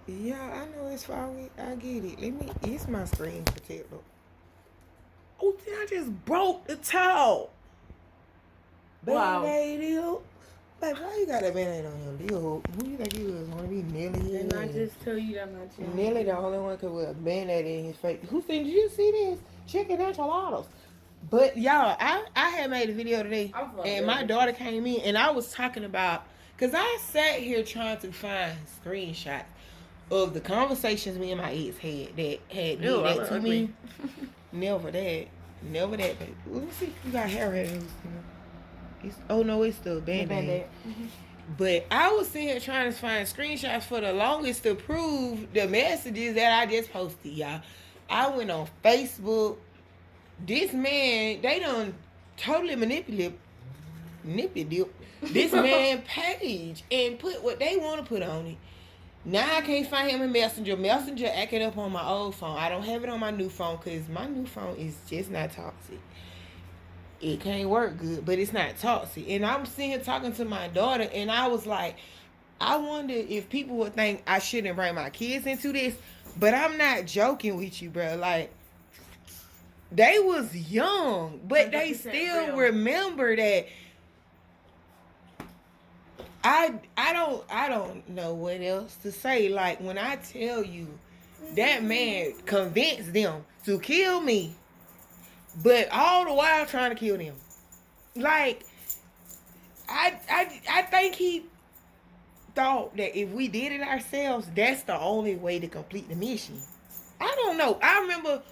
Yeah, I know it's far away. I get it. It's my screen protector. Oh, then I just broke the towel. Wow. Band-aid deal. Babe, why you got that band-aid on your deal? Who you think you was? Want to be Nelly? Didn't I just tell you that my channel? Nelly the only one could wear a band-aid in his face. Who said, did you see this? Chicken enchiladas. But y'all, I had made a video today, and my daughter came in, and I was talking about, because I sat here trying to find screenshots of the conversations me and my ex had that had did that to me. Never that. Never that. But let me see if you got hair right. Oh no, it's still band-aid. But I was sitting here trying to find screenshots for the longest to prove the messages that I just posted, y'all. I went on Facebook. This man, they done totally manipulate this man page and put what they want to put on it. Now I can't find him in Messenger. Messenger acting up on my old phone. I don't have it on my new phone because my new phone is just not toxic. It can't work good, but it's not toxic. And I'm sitting here talking to my daughter, and I was like, I wonder if people would think I shouldn't bring my kids into this, but I'm not joking with you, bro. Like, they was young, but they still remember that. I don't know what else to say. Like, when I tell you that man convinced them to kill me, but all the while trying to kill them. Like, I think he thought that if we did it ourselves, that's the only way to complete the mission. I don't know. I remember,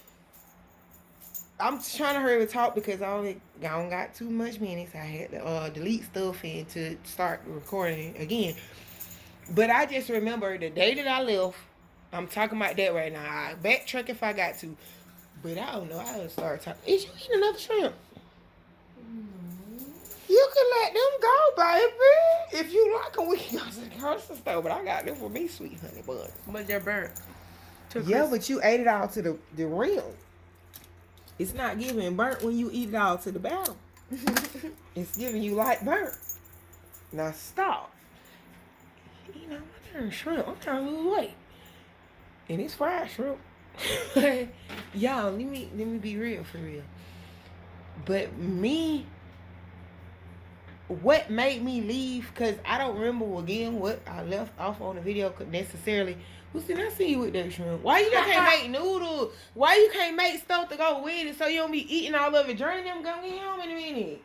I'm trying to hurry to talk because I don't got too much minutes. I had to delete stuff and to start recording again. But I just remember the day that I left. I'm talking about that right now. I backtrack if I got to. But I don't know. I just start talking. Is you eating another shrimp? You can let them go, baby. If you like them, we can go to the grocery store. But I got them for me, sweet honey bun. But they're burnt. Yeah, but you ate it all to the rim. It's not giving burnt when you eat it all to the bottom. It's giving you light burnt. Now stop. You know, I'm trying to shrimp. I'm trying to lose weight. And it's fried shrimp. Y'all, let me be real for real. But me, what made me leave, because I don't remember again what I left off on the video necessarily. I see you with that shrimp. Why you can't make noodles? Why you can't make stuff to go with it so you don't be eating all of it? Journey them gonna get home in a minute.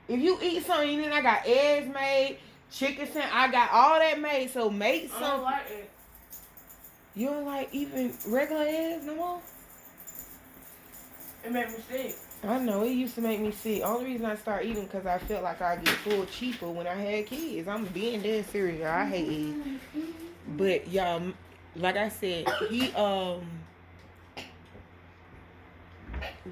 If you eat something, you know I got eggs made, chicken sandwich, I got all that made. So make some. I don't like it. You don't like even regular eggs no more? It made me sick. I know, it used to make me sick. Only reason I started eating because I felt like I get full cheaper when I had kids. I'm being dead serious. I hate eggs. But y'all, like I said, he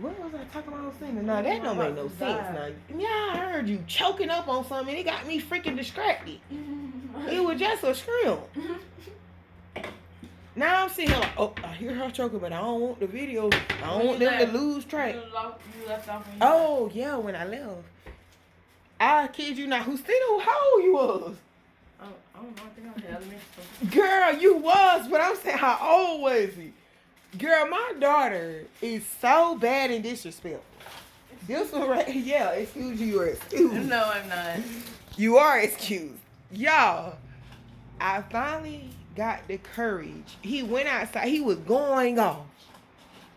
what was I talking about? No, that don't make no sense. Now, yeah, I heard you choking up on something. It got me freaking distracted. It was just a shrimp. Now I'm sitting here like, oh, I hear her choking, but I don't want the video. I don't want them to lose track. You left off when you left. Yeah, when I left. I kid you not. How old you was? I don't know. I think I was elementary. Girl, you was, but I'm saying how old was he? Girl, my daughter is so bad and disrespectful. This one right, yeah, excuse you, you're excused. No, I'm not. You are excused. Y'all, I finally got the courage. He went outside. He was going off.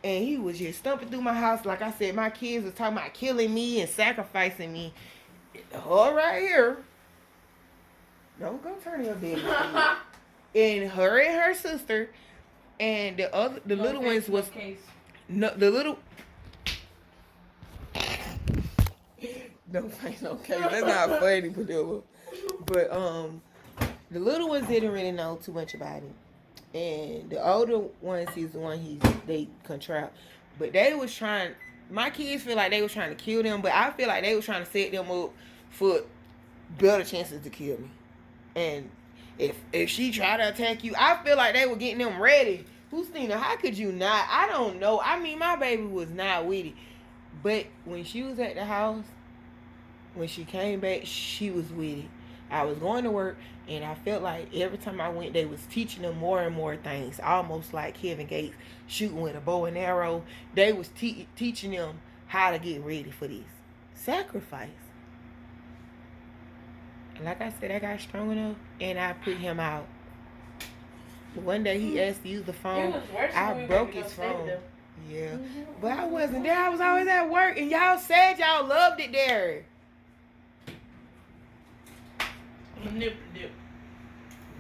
And he was just stumping through my house. Like I said, my kids was talking about killing me and sacrificing me. Her right here. Don't go turn your bed. And her and her sister. And the little ones was... No, the little... No face, okay. That's not funny, Padilla. But, the little ones didn't really know too much about it. And the older ones, he's the one they control. But they was trying... My kids feel like they was trying to kill them, but I feel like they was trying to set them up for better chances to kill me. And if she tried to attack you, I feel like they were getting them ready. Christina, how could you not? I don't know. I mean, my baby was not with it. But when she was at the house, when she came back, she was with it. I was going to work, and I felt like every time I went, they was teaching them more and more things, almost like Kevin Gates shooting with a bow and arrow. They was teaching them how to get ready for this sacrifice. And like I said, I got strong enough, and I put him out. One day he asked to use the phone. I broke his phone. Yeah. But I wasn't there. I was always at work, and y'all said y'all loved it there.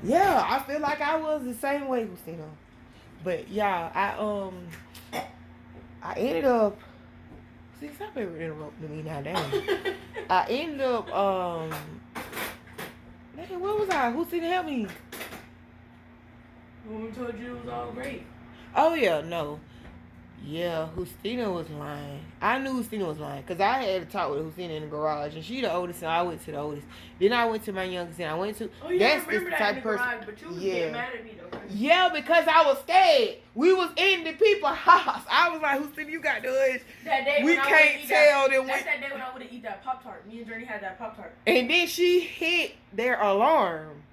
Yeah, I feel like I was the same way, Justino. But y'all, I ended up. See, stop ever interrupting me now, damn. I ended up man, where was I? Justino, help me. When we told you it was all great. Oh yeah, no. Yeah, Justina was lying. I knew Justina was lying because I had to talk with Justina in the garage, and she the oldest, and I went to the oldest. Then I went to my youngest, and I went to. Oh, yeah, I remember that in the garage, but you was getting mad at me though. Yeah, because I was scared. We was in the people's house. I was like, Justina, you got to us. That day we can't tell them. That's that day when I would have eat that Pop-Tart. Me and Journey had that Pop-Tart. And then she hit their alarm,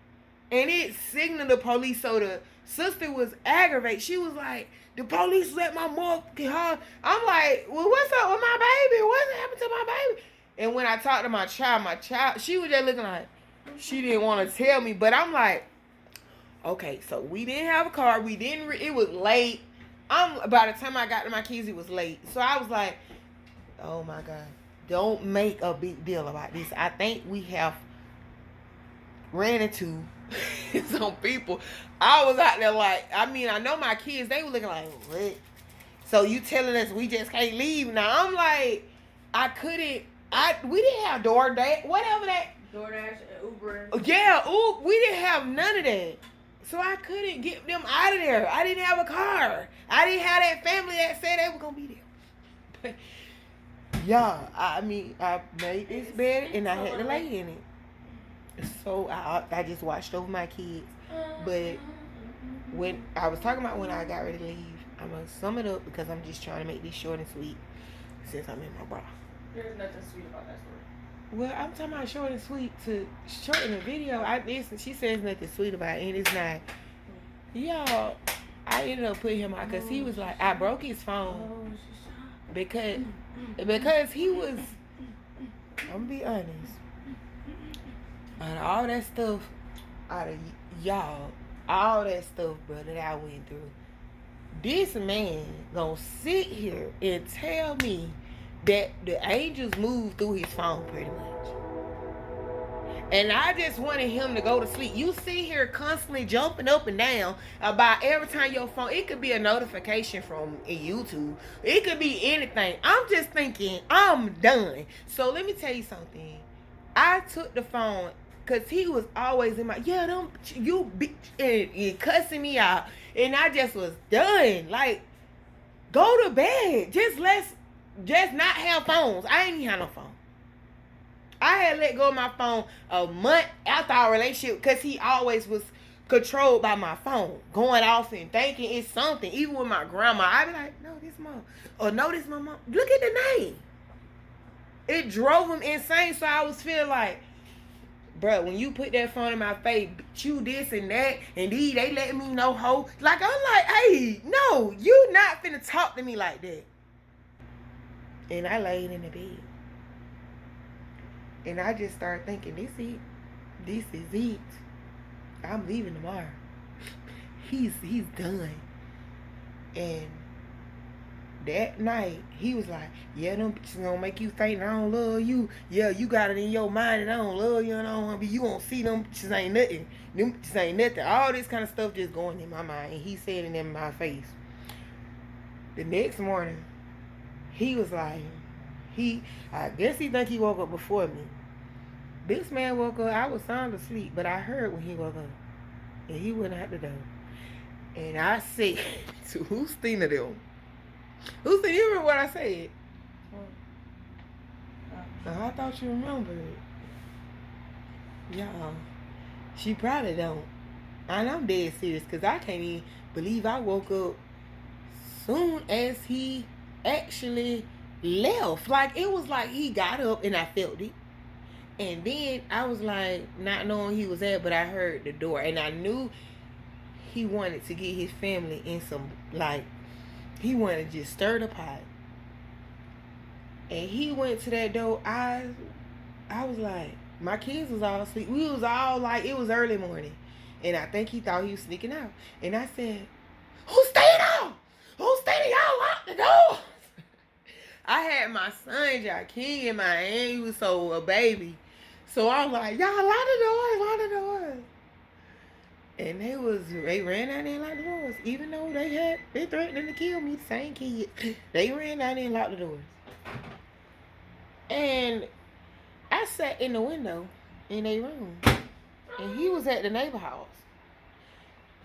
and it signaled the police. So the sister was aggravated. She was like, the police let my mom get hard. I'm like, well, what's up with my baby? What's happened to my baby? And when I talked to my child, she was just looking like, she didn't want to tell me. But I'm like, okay, so we didn't have a car. We didn't, it was late. By the time I got to my kids, it was late. So I was like, oh my God, don't make a big deal about this. I think we have ran into some people. I was out there like, I mean, I know my kids, they were looking like, what? So you telling us we just can't leave now? I'm like, we didn't have DoorDash, whatever that. DoorDash and Uber. Yeah, we didn't have none of that. So I couldn't get them out of there. I didn't have a car. I didn't have that family that said they were going to be there. But, yeah, I mean, I made this bed and I had to lay in it. So I just watched over my kids. But when I was talking about when I got ready to leave, I'm going to sum it up because I'm just trying to make this short and sweet since I'm in my bra. There's nothing sweet about that story. Well, I'm talking about short and sweet to shorten the video. She says nothing sweet about it, and it's not. Y'all, I ended up putting him out because he was like, I broke his phone because he was, I'm going to be honest, out of all that stuff, out of y'all, all that stuff, brother, that I went through, this man gonna sit here and tell me that the angels moved through his phone pretty much. And I just wanted him to go to sleep. You sit here constantly jumping up and down about every time your phone, it could be a notification from YouTube. It could be anything. I'm just thinking, I'm done. So let me tell you something. I took the phone because he was always in my, you bitch, and cussing me out. And I just was done. Like, go to bed. Just not have phones. I ain't even have no phone. I had let go of my phone a month after our relationship because he always was controlled by my phone, going off and thinking it's something. Even with my grandma, I'd be like, no, this mom. Or no, this my mom. Look at the name. It drove him insane. So I was feeling like, bro, when you put that phone in my face, you this and that, and they let me know ho. Like, I'm like, hey, no, you not finna talk to me like that. And I laid in the bed. And I just started thinking, this is it. I'm leaving tomorrow. He's done. And that night, he was like, yeah, them bitches gonna make you think I don't love you. Yeah, you got it in your mind that I don't love you and I don't want to be. You gonna see them bitches ain't nothing. Them bitches ain't nothing. All this kind of stuff just going in my mind. And he said it in my face. The next morning, he was like, I guess he think he woke up before me. This man woke up, I was sound asleep, but I heard when he woke up. And he went out the door. And I said to Justina them, Justina, you remember what I said? I thought you remembered. Y'all, she probably don't. And I'm dead serious because I can't even believe I woke up soon as he actually left. Like, it was like he got up and I felt it. And then I was like, not knowing he was there, but I heard the door. And I knew he wanted to get his family in some, like, he wanted to just stir the pot. And he went to that door. I was like, my kids was all asleep. We was all like, it was early morning. And I think he thought he was sneaking out. And I said, who's staying out? Who's staying out? Lock the door. I had my son, Joaquin, in my hand. He was a baby. So I was like, y'all, lock the doors. And they ran out there and locked the doors. Even though they threatened to kill me, the same kids. They ran out there and locked the doors. And I sat in the window in their room. And he was at the neighbor house.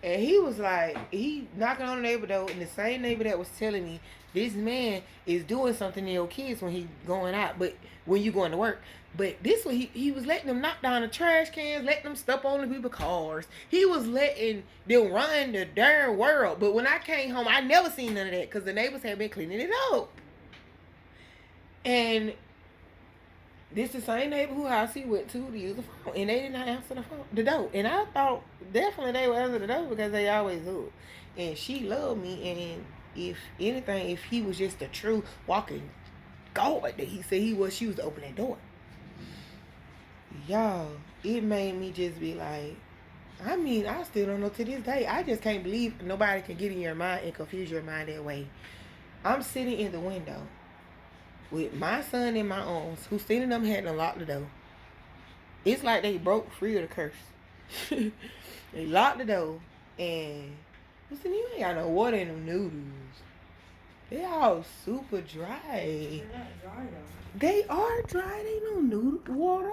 And he was like, he knocking on the neighbor door, and the same neighbor that was telling me, this man is doing something to your kids when he going out, but when you going to work. But this one, he was letting them knock down the trash cans, letting them step on the people's cars. He was letting them run the darn world. But when I came home, I never seen none of that because the neighbors had been cleaning it up. And this the same neighbor whose house he went to use the phone, and they did not answer the door. And I thought definitely they would answer the door because they always do. And she loved me, and if anything, if he was just a true walking guard that he said he was, she was to open that door. Y'all, it made me just be like, I mean, I still don't know to this day. I just can't believe nobody can get in your mind and confuse your mind that way. I'm sitting in the window with my son in my arms, who seen them had to lock the door. It's like they broke free of the curse. They locked the door, and listen, you ain't got no water in them noodles. They all super dry. They're not dry though. They are dry. They no noodle water.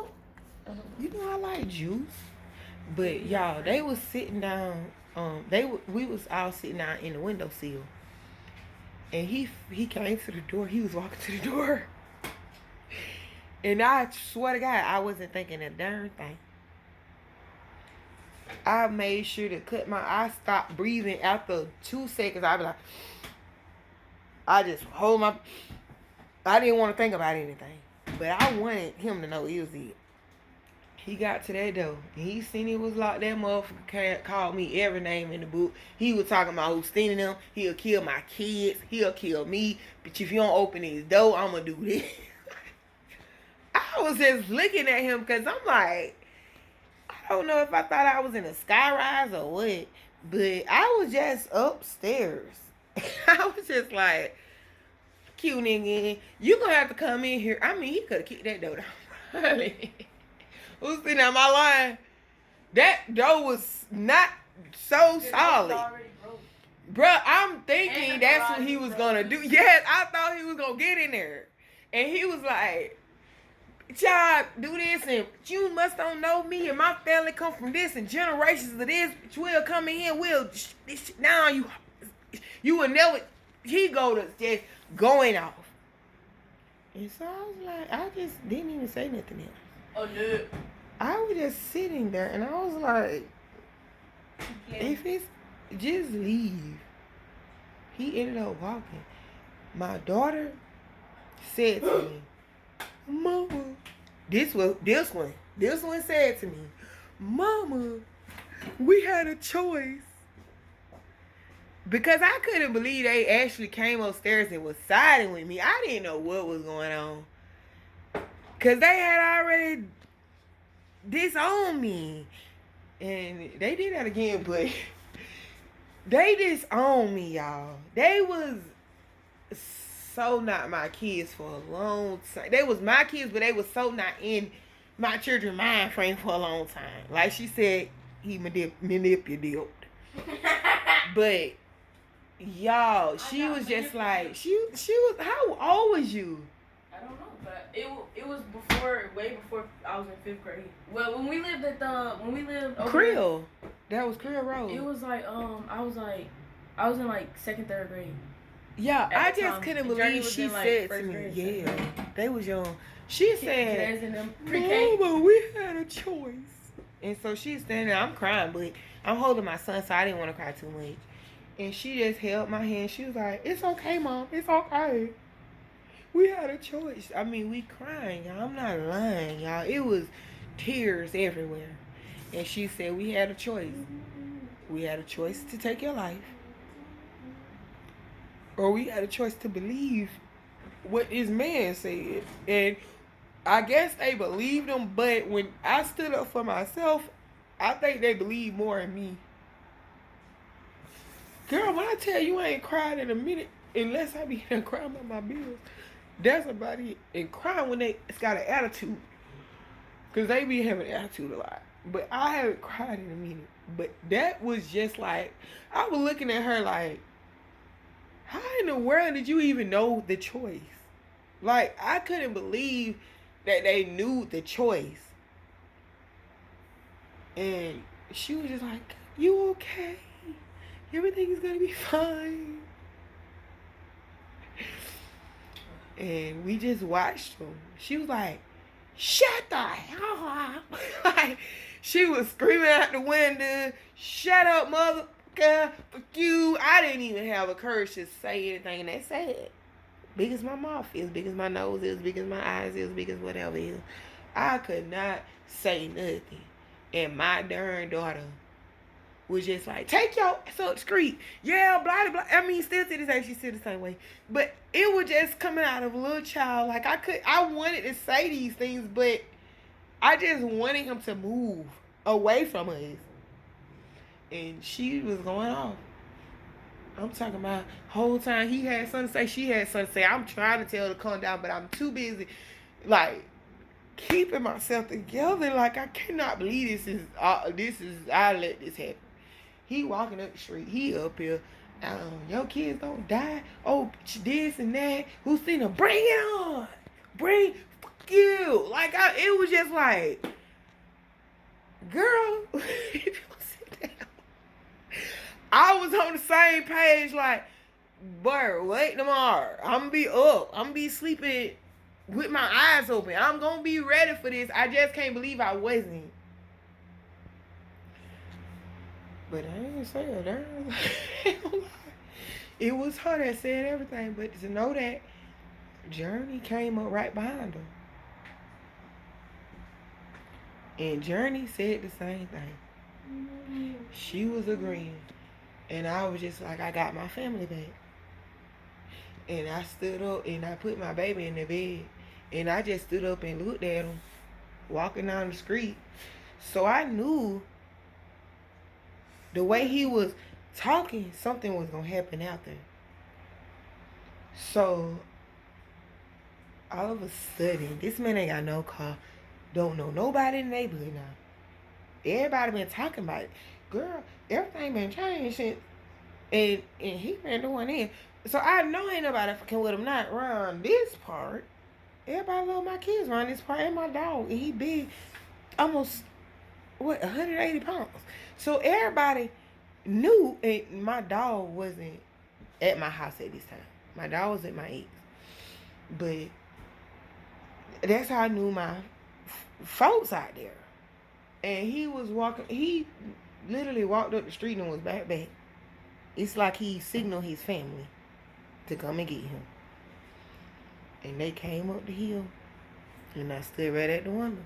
You know I like juice. But y'all, they was sitting down. We was all sitting down in the windowsill. And he came to the door. He was walking to the door. And I swear to God, I wasn't thinking a darn thing. I made sure to I stopped breathing after 2 seconds. I be like, I just hold my, I didn't want to think about anything. But I wanted him to know it was it. He got to that door. And he seen it was locked. That motherfucker called me every name in the book. He was talking about who's stealing them. He'll kill my kids. He'll kill me. But if you don't open his door, I'm going to do this. I was just looking at him because I'm like, I don't know if I thought I was in a skyrise or what. But I was just upstairs. I was just like, cute nigga, you going to have to come in here. I mean, he could have kicked that door down. Who's sitting on my line? That door was not so solid. Bruh, I'm thinking that's what he was going to do. Yes, I thought he was going to get in there. And he was like, child, do this, and you must don't know me, and my family come from this, and generations of this. We'll come in here, now you will never, he go to just going off. And so I was like, I just didn't even say nothing else. Oh, no. I was just sitting there, and I was like, if it's, just leave. He ended up walking. My daughter said to me, Mama, this one said to me, Mama, we had a choice. Because I couldn't believe they actually came upstairs and was siding with me. I didn't know what was going on. Because they had already disowned me. And they did that again, but they disowned me, y'all. They was so not my kids for a long time. They was my kids, but they was so not in my children's mind frame for a long time. Like she said, he manipulated. But y'all, she was just like, she was, how old was you? I don't know, but it was way before I was in 5th grade. Well, when we lived over Creel. That was Creel Road. It was like I was in like 2nd, 3rd grade. Yeah, I just couldn't believe she said to me, yeah, they was young. She said, Mama, we had a choice. And so she's standing there, I'm crying, but I'm holding my son, so I didn't want to cry too much. And she just held my hand. She was like, it's okay, Mom, it's okay. We had a choice. I mean, we crying, y'all. I'm not lying, y'all. It was tears everywhere. And she said we had a choice. We had a choice to take your life, or we had a choice to believe what this man said. And I guess they believed him, but when I stood up for myself, I think they believed more in me. Girl, when I tell you I ain't cried in a minute, unless I be crying about my bills, that's about it. And crying when it's got an attitude. Because they be having attitude a lot. But I haven't cried in a minute. But that was just like, I was looking at her like, how in the world did you even know the choice? Like, I couldn't believe that they knew the choice. And she was just like, you okay? Everything is going to be fine. And we just watched them. She was like, shut the hell up. Like, she was screaming out the window, shut up, motherfucker, fuck you. I didn't even have a courage to say anything they said. Big as my mouth is, big as my nose is, big as my eyes is, big as whatever is. I could not say nothing. And my darn daughter was just like, take your ass up the street. Yeah, blah, blah. I mean, still to this day, she still the same way. But it was just coming out of a little child. Like, I wanted to say these things, but I just wanted him to move away from us. And she was going off. I'm talking about whole time he had something to say, she had something to say. I'm trying to tell her to calm down, but I'm too busy, like, keeping myself together. Like, I cannot believe I let this happen. He walking up the street. He up here. Your kids don't die. Oh, this and that. Who's seen him? Bring it on. Fuck you. Like, it was just like, girl, sit down. I was on the same page, like, boy, wait tomorrow. I'm gonna be up. I'm gonna be sleeping with my eyes open. I'm gonna be ready for this. I just can't believe I wasn't. But I didn't say it. It was her that said everything. But to know that Journey came up right behind her. And Journey said the same thing. She was agreeing. And I was just like, I got my family back. And I stood up and I put my baby in the bed. And I just stood up and looked at him walking down the street. So I knew the way he was talking, something was going to happen after. So, all of a sudden, this man ain't got no car. Don't know nobody in the neighborhood now. Everybody been talking about it. Girl, everything been changed since. And he ran the one in. So, I know ain't nobody fucking with him not around this part. Everybody love my kids around this part and my dog. And he big, almost, 180 pounds. So everybody knew my dog wasn't at my house at this time. My dog was at my ex. But that's how I knew my folks out there. And he was walking, he literally walked up the street and was back. It's like he signaled his family to come and get him. And they came up the hill. And I stood right at the window.